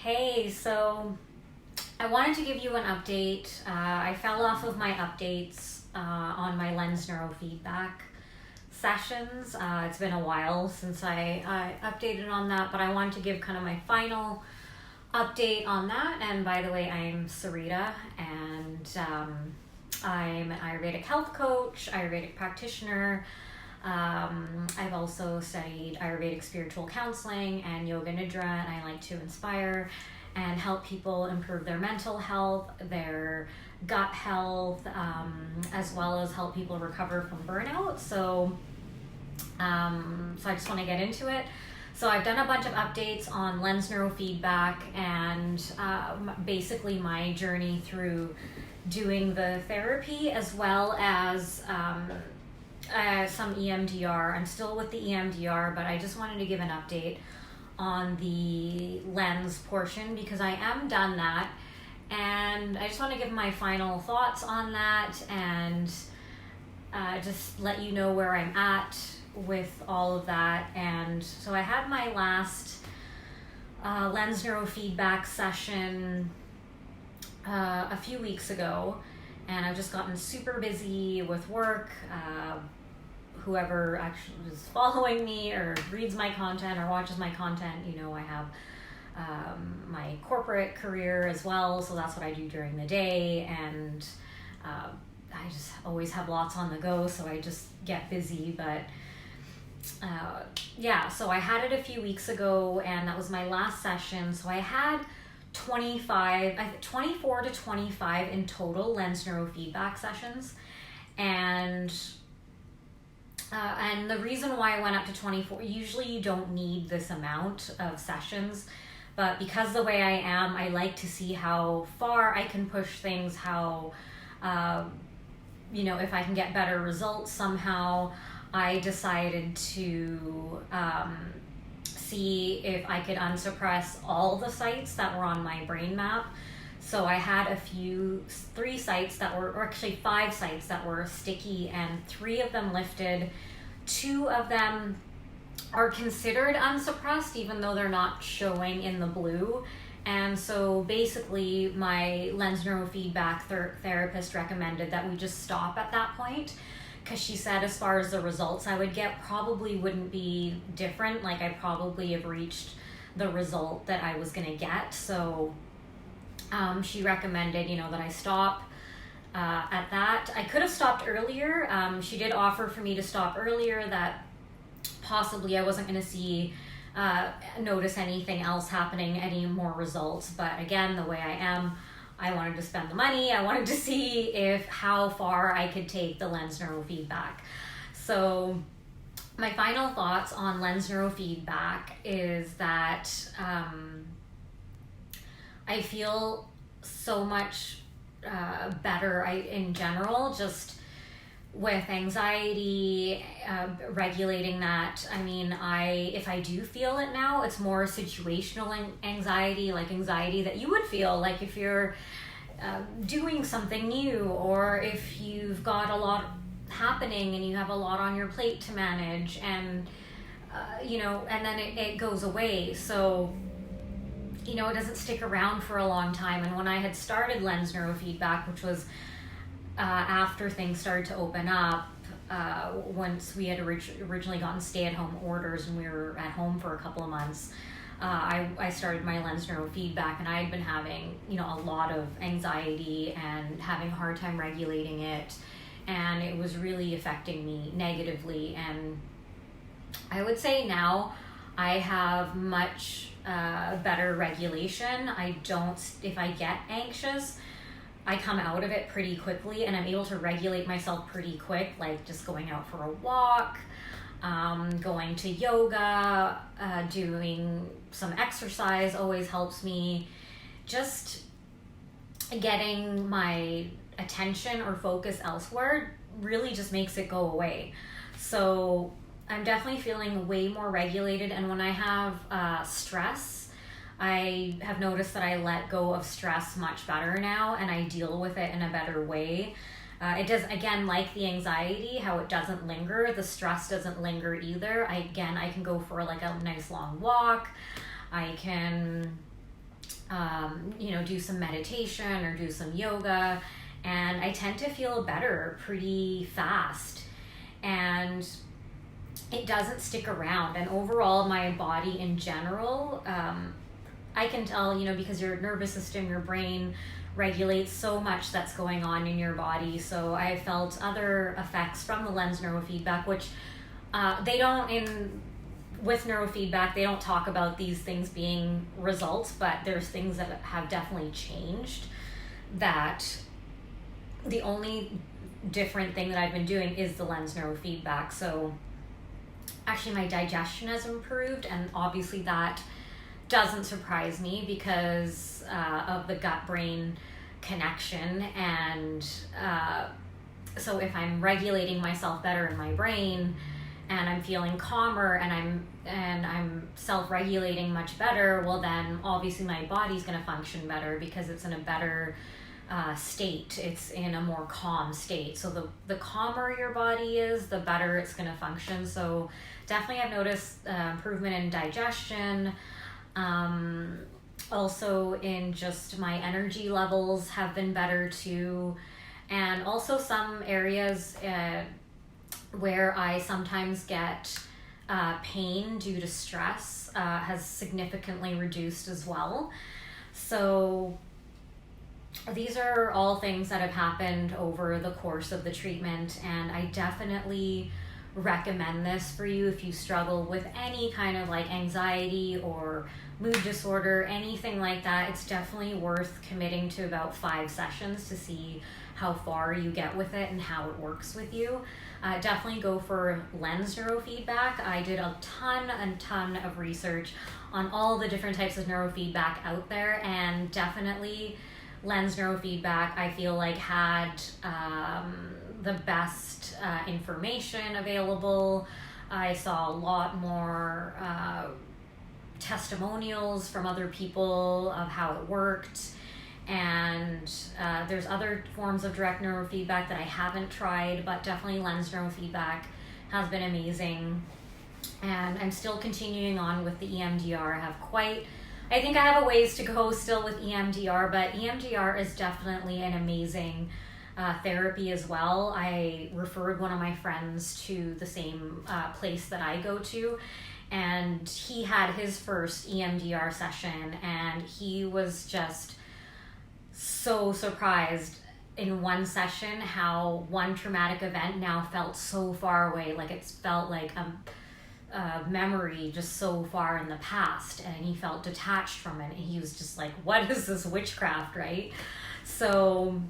Hey, so I wanted to give you an update. I fell off of my updates on my lens neurofeedback sessions. It's been a while since I updated on that, but I wanted to give kind of my final update on that. And by the way, I'm Sarita, and I'm an Ayurvedic health coach, Ayurvedic practitioner. I've also studied Ayurvedic spiritual counseling and yoga nidra, and I like to inspire and help people improve their mental health, their gut health, as well as help people recover from burnout. So I just want to get into it. So I've done a bunch of updates on lens neurofeedback and basically my journey through doing the therapy, as well as some EMDR. I'm still with the EMDR, but I just wanted to give an update on the lens portion because I am done that, and I just want to give my final thoughts on that and just let you know where I'm at with all of that. And so I had my last lens neurofeedback session a few weeks ago, and I've just gotten super busy with work. Whoever actually is following me or reads my content or watches my content, I have my corporate career as well, so that's what I do during the day, and I just always have lots on the go, so I just get busy. But so I had it a few weeks ago, and that was my last session. So I had 24 to 25 in total lens neurofeedback sessions, and the reason why I went up to 24, usually you don't need this amount of sessions, but because the way I am, I like to see how far I can push things, how, if I can get better results somehow. I decided to see if I could unsuppress all the sites that were on my brain map. So I had 5 sites that were sticky, and 3 of them lifted. 2 of them are considered unsuppressed, even though they're not showing in the blue. And so basically my lens neurofeedback therapist recommended that we just stop at that point, because she said as far as the results I would get probably wouldn't be different. Like, I probably have reached the result that I was going to get. So she recommended, that I stop at that. I could have stopped earlier. She did offer for me to stop earlier, that possibly I wasn't going to notice anything else happening, any more results. But again, the way I am, I wanted to spend the money. I wanted to see how far I could take the lens neurofeedback. So my final thoughts on lens neurofeedback is that I feel so much better in general, just with anxiety, regulating that. I mean, if I do feel it now, it's more situational anxiety, like anxiety that you would feel like if you're doing something new, or if you've got a lot happening and you have a lot on your plate to manage, and and then it goes away. So it doesn't stick around for a long time. And when I had started lens neurofeedback, which was after things started to open up, once we had originally gotten stay-at-home orders and we were at home for a couple of months, I started my lens neurofeedback, and I had been having a lot of anxiety and having a hard time regulating it, and it was really affecting me negatively. And I would say now I have much better regulation. If I get anxious, I come out of it pretty quickly, and I'm able to regulate myself pretty quick, like just going out for a walk, going to yoga, doing some exercise always helps me. Just getting my attention or focus elsewhere really just makes it go away. So I'm definitely feeling way more regulated. And when I have stress, I have noticed that I let go of stress much better now, and I deal with it in a better way. It does, again, like the anxiety, how it doesn't linger, the stress doesn't linger either. I can go for like a nice long walk. I can do some meditation or do some yoga, and I tend to feel better pretty fast. And it doesn't stick around. And overall, my body in general, I can tell, because your nervous system, your brain regulates so much that's going on in your body. So I felt other effects from the lens neurofeedback, which with neurofeedback, they don't talk about these things being results, but there's things that have definitely changed. That the only different thing that I've been doing is the lens neurofeedback. So actually my digestion has improved, and obviously that doesn't surprise me because of the gut-brain connection. And so if I'm regulating myself better in my brain, and I'm feeling calmer, and I'm self-regulating much better, well then obviously my body's going to function better because it's in a better state. It's in a more calm state. So the calmer your body is, the better it's going to function. So definitely I've noticed improvement in digestion. Also in just my energy levels have been better too. And also some areas where I sometimes get pain due to stress has significantly reduced as well. So these are all things that have happened over the course of the treatment, and I definitely recommend this for you if you struggle with any kind of like anxiety or mood disorder, anything like that. It's definitely worth committing to about 5 sessions to see how far you get with it and how it works with you. Definitely go for lens neurofeedback. I did a ton of research on all the different types of neurofeedback out there, and definitely lens neurofeedback I feel like had the best information available. I saw a lot more testimonials from other people of how it worked. And there's other forms of direct neurofeedback that I haven't tried, but definitely lens neurofeedback has been amazing. And I'm still continuing on with the EMDR. I think I have a ways to go still with EMDR, but EMDR is definitely an amazing therapy as well. I referred one of my friends to the same place that I go to, and he had his first EMDR session, and he was just so surprised in one session how one traumatic event now felt so far away. Like it felt like a memory just so far in the past, and he felt detached from it, and he was just like, what is this witchcraft, right? So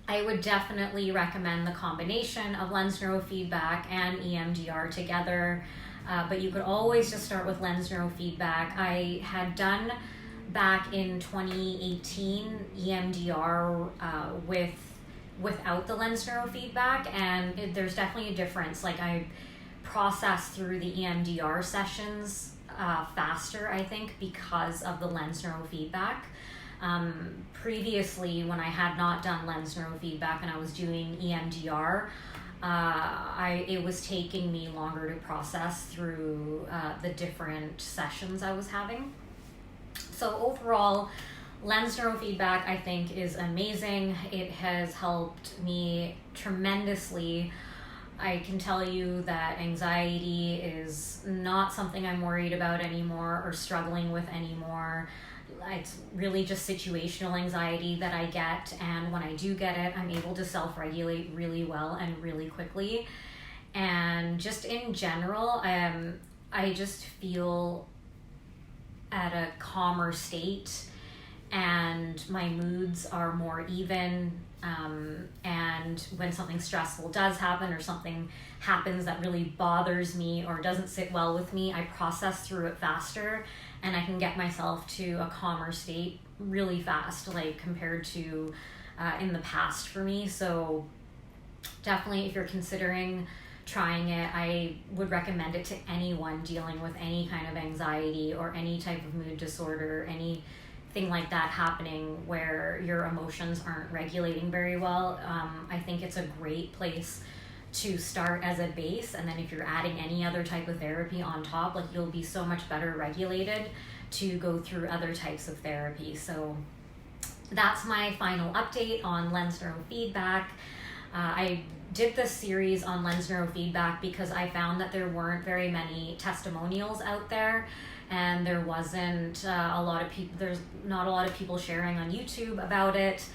I would definitely recommend the combination of lens neurofeedback and EMDR together, but you could always just start with lens neurofeedback. I had done back in 2018 EMDR without the lens neurofeedback, and there's definitely a difference. Like I process through the EMDR sessions faster, I think, because of the lens neurofeedback. Previously, when I had not done lens neurofeedback and I was doing EMDR, it was taking me longer to process through the different sessions I was having. So overall, lens neurofeedback I think is amazing. It has helped me tremendously. I can tell you that anxiety is not something I'm worried about anymore or struggling with anymore. It's really just situational anxiety that I get, and when I do get it, I'm able to self-regulate really well and really quickly. And just in general, I just feel at a calmer state, and my moods are more even. And when something stressful does happen, or something happens that really bothers me or doesn't sit well with me, I process through it faster, and I can get myself to a calmer state really fast, like compared to in the past for me. So definitely, if you're considering trying it, I would recommend it to anyone dealing with any kind of anxiety or any type of mood disorder, anything like that happening where your emotions aren't regulating very well. I think it's a great place to start as a base, and then if you're adding any other type of therapy on top, like, you'll be so much better regulated to go through other types of therapy. So that's my final update on lens neurofeedback. I did this series on lens neurofeedback because I found that there weren't very many testimonials out there, and there wasn't a lot of people, there's not a lot of people sharing on YouTube about it,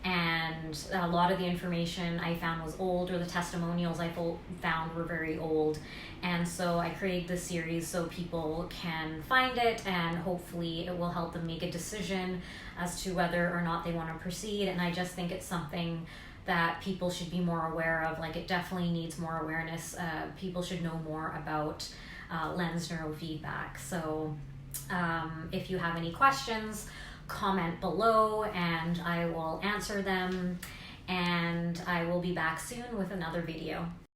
and a lot of the information I found was old, or the testimonials I found were very old. And so I created this series so people can find it, and hopefully it will help them make a decision as to whether or not they want to proceed. And I just think it's something that people should be more aware of. Like, it definitely needs more awareness. People should know more about lens neurofeedback. So if you have any questions, comment below and I will answer them, and I will be back soon with another video.